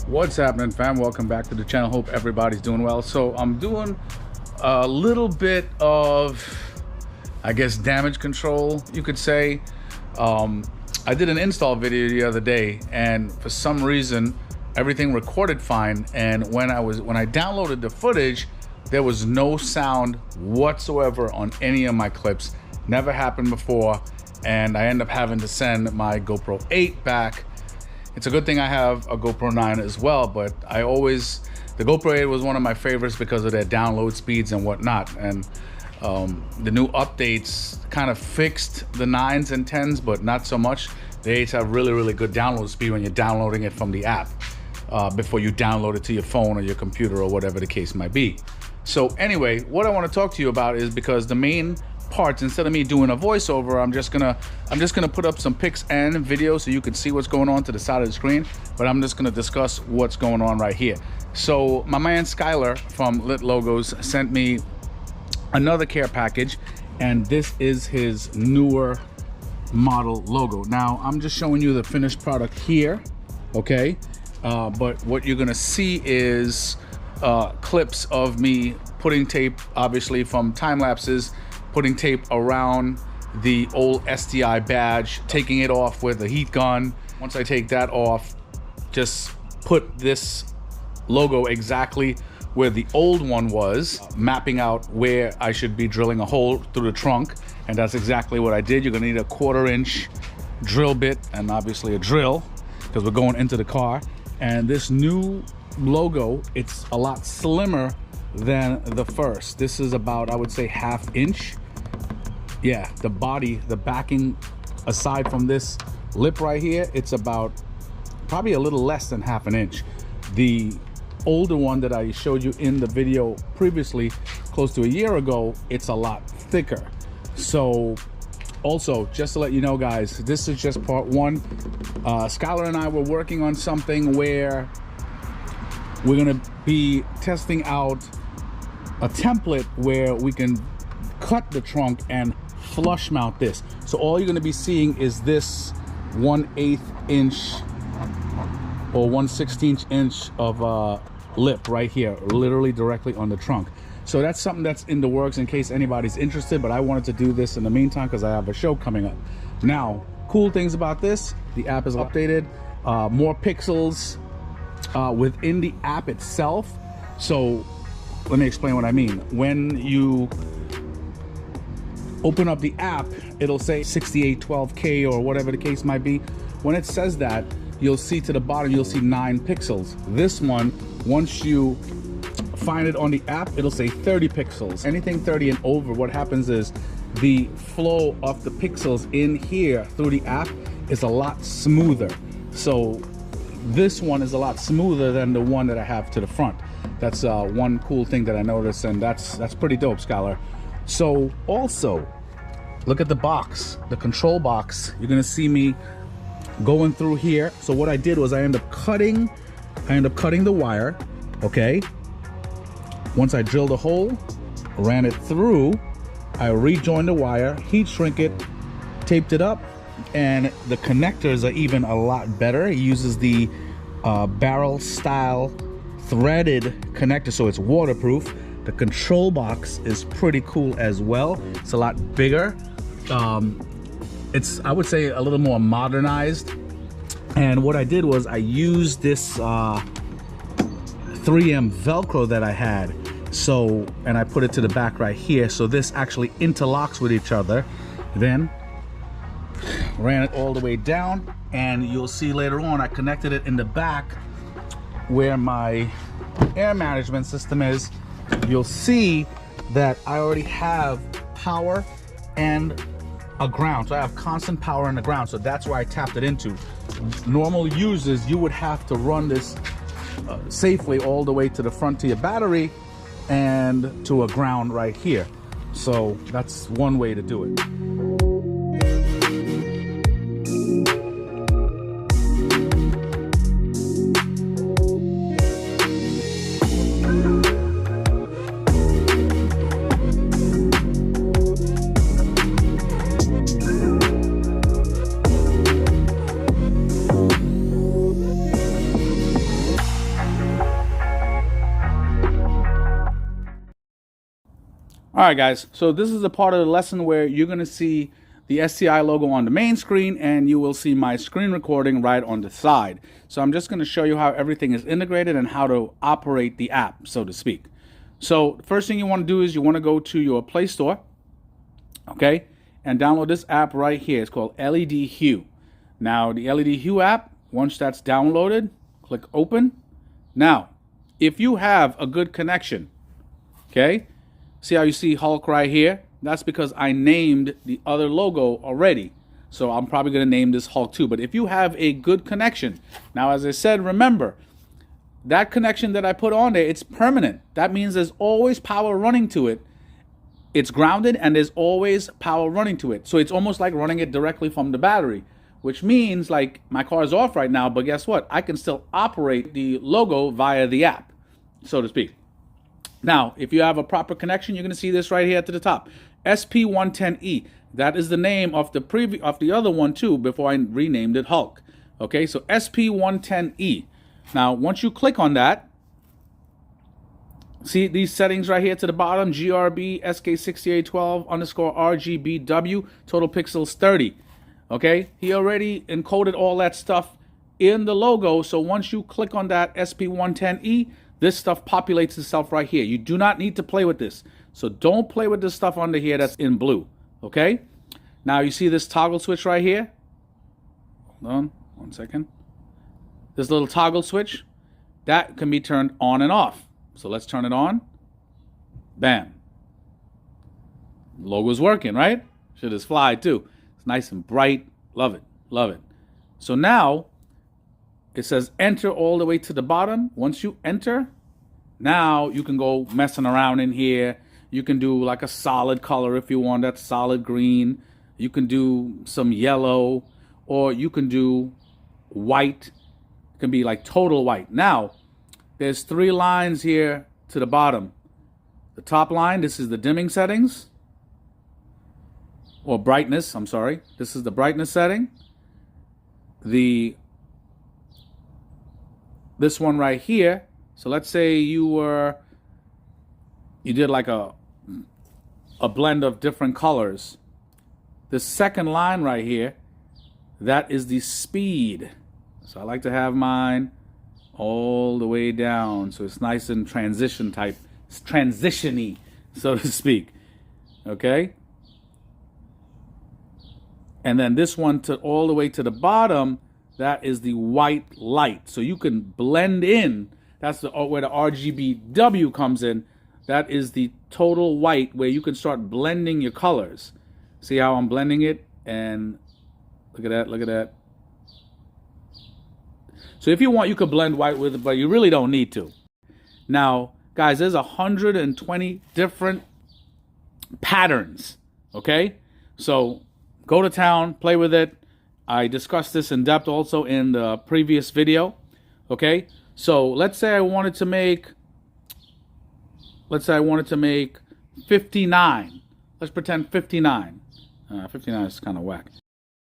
What's happening, fam? Welcome back to the channel. Hope everybody's doing well. So I'm doing a little bit of, I guess, damage control, you could say. I did an install video the other day, and for some reason everything recorded fine, and when I downloaded the footage, there was no sound whatsoever on any of my clips. Never happened before, and I end up having to send my GoPro 8 back. It's a good thing I have a GoPro 9 as well, but the GoPro 8 was one of my favorites because of their download speeds and whatnot. And the new updates kind of fixed the 9s and 10s, but not so much. The 8s have really good download speed when you're downloading it from the app before you download it to your phone or your computer or whatever the case might be. So anyway, what I want to talk to you about is, because the main parts, instead of me doing a voiceover, I'm just gonna put up some pics and videos so you can see what's going on to the side of the screen, but I'm just gonna discuss what's going on right here. So my man Skylar from Lit Logos sent me another care package, and this is his newer model logo. Now I'm just showing you the finished product here, okay? But what you're gonna see is clips of me putting tape, obviously from time lapses, putting tape around the old STI badge, taking it off with a heat gun. Once I take that off, just put this logo exactly where the old one was, mapping out where I should be drilling a hole through the trunk, and that's exactly what I did. You're gonna need a 1/4-inch drill bit and obviously a drill, because we're going into the car. And this new logo, it's a lot slimmer than the first. This is about, I would say, 1/2 inch. Yeah, the body, the backing, aside from this lip right here, it's about probably a little less than 1/2 inch. The older one that I showed you in the video previously, close to a year ago, it's a lot thicker. So also, just to let you know, guys, this is just part one. Skylar and I were working on something where we're gonna be testing out a template where we can cut the trunk and flush mount this. So all you're gonna be seeing is this 1/8 inch or 1/16 inch of lip right here, literally directly on the trunk. So that's something that's in the works in case anybody's interested, but I wanted to do this in the meantime because I have a show coming up. Now, cool things about this, the app is updated, more pixels within the app itself. So let me explain what I mean. When you open up the app, it'll say 6812K or whatever the case might be. When it says that, you'll see to the bottom, you'll see 9 pixels. This one, once you find it on the app, it'll say 30 pixels. Anything 30 and over, what happens is the flow of the pixels in here through the app is a lot smoother. So this one is a lot smoother than the one that I have to the front. That's one cool thing that I noticed, and that's pretty dope, Skylar. So also, look at the box, the control box. You're gonna see me going through here. So what I did was I end up cutting the wire, okay? Once I drilled a hole, ran it through, I rejoined the wire, heat shrink it, taped it up, and the connectors are even a lot better. It uses the barrel style threaded connector, so it's waterproof. The control box is pretty cool as well. It's a lot bigger. It's, I would say, a little more modernized. And what I did was I used this 3M Velcro that I had. So, and I put it to the back right here. So this actually interlocks with each other. Then ran it all the way down, and you'll see later on I connected it in the back where my air management system is. You'll see that I already have power and a ground. So I have constant power and a ground. So that's where I tapped it into. Normal users, you would have to run this safely all the way to the front to your battery and to a ground right here. So that's one way to do it. All right, guys, so this is a part of the lesson where you're going to see the STI logo on the main screen, and you will see my screen recording right on the side. So I'm just going to show you how everything is integrated and how to operate the app, so to speak. So the first thing you want to do is you want to go to your Play Store, okay, and download this app right here. It's called LED Hue. Now, the LED Hue app, once that's downloaded, click Open. Now, if you have a good connection, okay, see how you see Hulk right here? That's because I named the other logo already. So I'm probably going to name this Hulk too. But if you have a good connection, now as I said, remember, that connection that I put on there, it's permanent. That means there's always power running to it. It's grounded and there's always power running to it. So it's almost like running it directly from the battery, which means like my car is off right now, but guess what? I can still operate the logo via the app, so to speak. Now, if you have a proper connection, you're going to see this right here at the top. SP110E. That is the name of the other one too before I renamed it Hulk. Okay, so SP110E. Now, once you click on that, see these settings right here to the bottom, GRB SK6812_RGBW, total pixels 30. Okay, he already encoded all that stuff in the logo. So once you click on that SP110E, this stuff populates itself right here. You do not need to play with this. So don't play with this stuff under here that's in blue. Okay? Now you see this toggle switch right here? Hold on 1 second. This little toggle switch, that can be turned on and off. So let's turn it on. Bam. Logo's working, right? Shit is fly too. It's nice and bright. Love it. Love it. So now it says enter all the way to the bottom. Once you enter, now you can go messing around in here. You can do like a solid color if you want, that solid green. You can do some yellow, or you can do white. It can be like total white. Now, there's 3 lines here to the bottom. The top line, this is the dimming settings, or brightness, I'm sorry. This is the brightness setting. This one right here, so let's say you did like a blend of different colors. The second line right here, that is the speed. So I like to have mine all the way down, so it's nice and transition-y, so to speak. Okay? And then this one all the way to the bottom, that is the white light. So you can blend in. That's where the RGBW comes in. That is the total white, where you can start blending your colors. See how I'm blending it? And look at that, look at that. So if you want, you could blend white with it, but you really don't need to. Now, guys, there's 120 different patterns, okay? So go to town, play with it. I discussed this in depth also in the previous video, okay? So let's say I wanted to make 59. Let's pretend 59. 59 is kind of whack.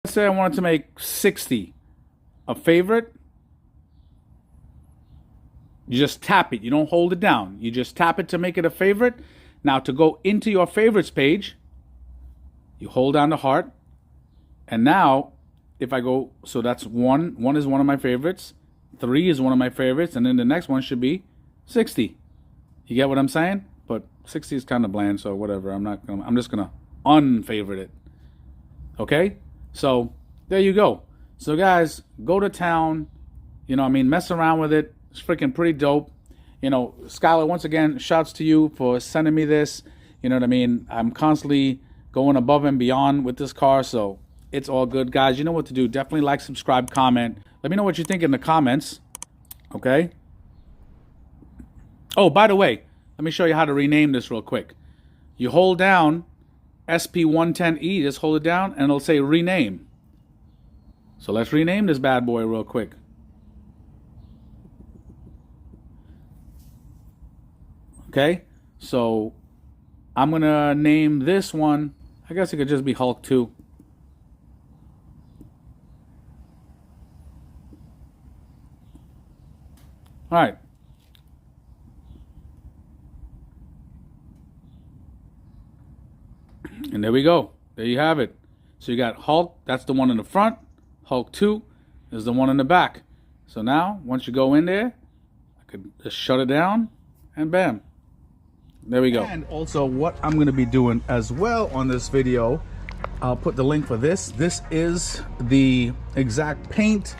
Let's say I wanted to make 60 a favorite. You just tap it. You don't hold it down. You just tap it to make it a favorite. Now to go into your favorites page, you hold down the heart. And now if I go, so that's 1. 1 is one of my favorites. 3 is one of my favorites. And then the next one should be 60. You get what I'm saying? But 60 is kind of bland, so whatever. I'm just gonna unfavorite it. Okay? So there you go. So guys, go to town. You know, I mean, mess around with it. It's freaking pretty dope. You know, Skylar, once again, shouts to you for sending me this. You know what I mean? I'm constantly going above and beyond with this car, so it's all good. Guys, you know what to do. Definitely like, subscribe, comment. Let me know what you think in the comments. Okay? Oh, by the way, let me show you how to rename this real quick. You hold down SP110E, just hold it down, and it'll say rename. So let's rename this bad boy real quick. Okay, so I'm gonna name this one, I guess it could just be Hulk 2. All right. And there we go. There you have it. So you got Hulk, that's the one in the front. Hulk 2 is the one in the back. So now, once you go in there, I could just shut it down, and bam. There we go. And also what I'm gonna be doing as well on this video, I'll put the link for this. This is the exact paint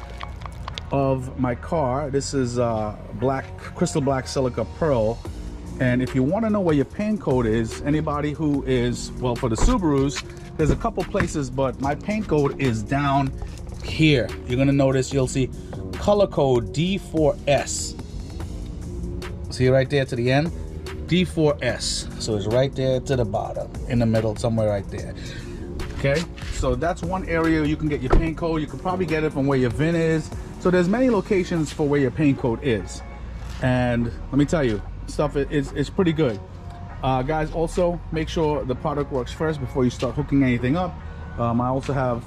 of my car. This is crystal black silica pearl. And if you want to know where your paint code is, anybody who is, well, for the Subarus, there's a couple places, but my paint code is down here. You're gonna notice, you'll see color code D4S. See right there to the end? D4S. So it's right there to the bottom, in the middle, somewhere right there. Okay, so that's one area you can get your paint code. You can probably get it from where your VIN is. So there's many locations for where your paint code is. And let me tell you, stuff is pretty good. Guys, also make sure the product works first before you start hooking anything up. I also have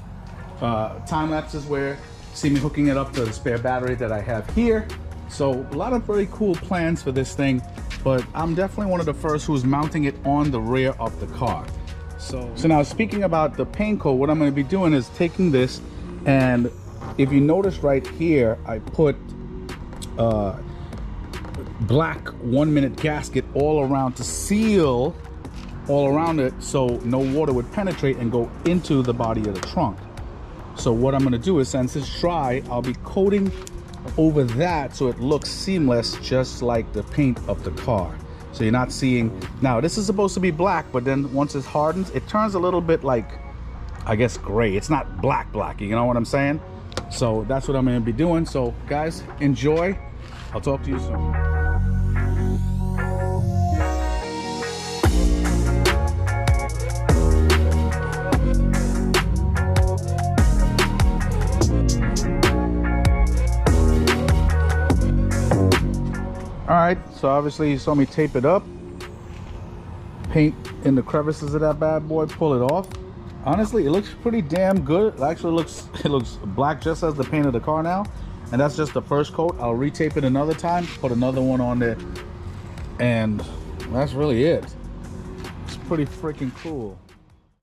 time lapses where you see me hooking it up to the spare battery that I have here. So a lot of very cool plans for this thing, but I'm definitely one of the first who's mounting it on the rear of the car. So now, speaking about the paint code, what I'm going to be doing is taking this, and if you notice right here, I put black 1-minute gasket all around to seal all around it, so no water would penetrate and go into the body of the trunk. So what I'm going to do is, since it's dry, I'll be coating over that so it looks seamless, just like the paint of the car. So you're not seeing, now this is supposed to be black, but then once it hardens, it turns a little bit like, I guess, gray. It's not black, you know what I'm saying? So that's what I'm going to be doing. So guys, enjoy. I'll talk to you soon. All right, so obviously you saw me tape it up, paint in the crevices of that bad boy, pull it off. Honestly, it looks pretty damn good. It actually looks black just as the paint of the car now, and that's just the first coat. I'll retape it another time, put another one on there, and that's really it. It's pretty freaking cool.